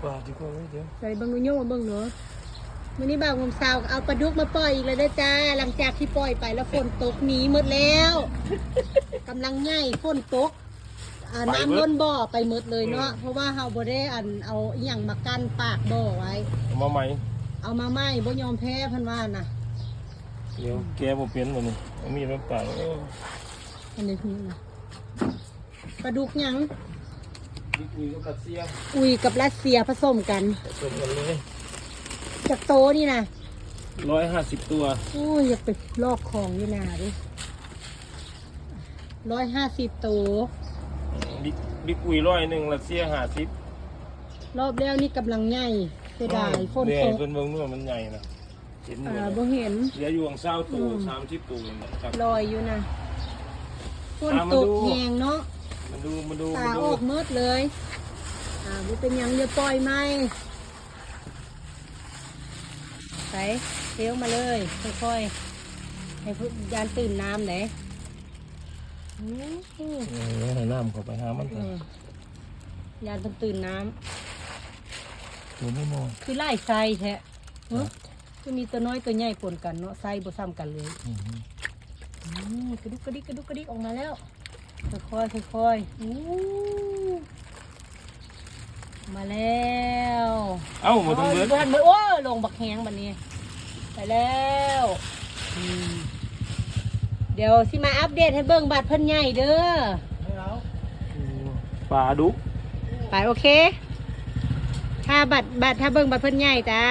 ปลาดีกว่าเดี๋ยวใส่เบิ่งดูโยมเบิ่งเนาะมื้อนี้บ่าวงมสาวเอาปลาดุกมาปล่อยอีกแล้วเด้อจ้าหลังจากที่ปล่อยไปแล้วฝนตกหนีหมดแล้วกำลังใหญ่ฝนตกน้ำล้นบ่อไปหมดเลยเนาะเพราะว่าเฮาบ่ได้เอาอีหยังมากั้นปากบ่อไว้มาใหม่เอามาไหม้บ่ยอมแพ้เพิ่นว่าน่ะเดี๋ยวแกบ่เป็นบ่นี่เอามีดมาปาดอันนี้คือปลาดุกหยังคุยกับรัสเซียอุยกับรัสเซียผสมกันเลยจากโตนี่นะ150ตัวอุ้ยอยากไปลอกของนี่นาดิ150ตัวบิ๊กอุย100รัสเซีย50รอบแล้วนี่กำลังใหญ่เสียดายฝนตกเพิ่นเบิ่งนู่นมันใหญ่นะเห็นบ่เห็นเหลืออยู่ของ20ตัว30ตัวนะครับลอยอยู่นะฝนตกแหงเนาะมาดูตาออกมืดเลยบ่เป็นหยังเดี๋ยวปล่อยไหมใส่เลี้ยวมาเลยค่อยๆให้ยานตื่นน้ำไหนให้น้ำเข้าไปหามันเถอะยานตื่นน้ำตัวไม่มองคือไล่ไส้แท้คือมีตัวน้อยตัวใหญ่ปนกันเนาะไส้บ่ซ้ำกันเลยกระดุกกระดิกกระดุกกระดิกออกมาแล้วค่อยๆค่อยๆมาแล้วมาตรงนี้โอ้ลงบักแหงบัดนี้ไปแล้วเดี๋ยวสิมาอัปเดตให้เบิ่งบัดเพิ่นใหญ่เด้อปลาดุกไปโอเคถ้าบัดถ้าเบิ่งบัดเพิ่นใหญ่จ้า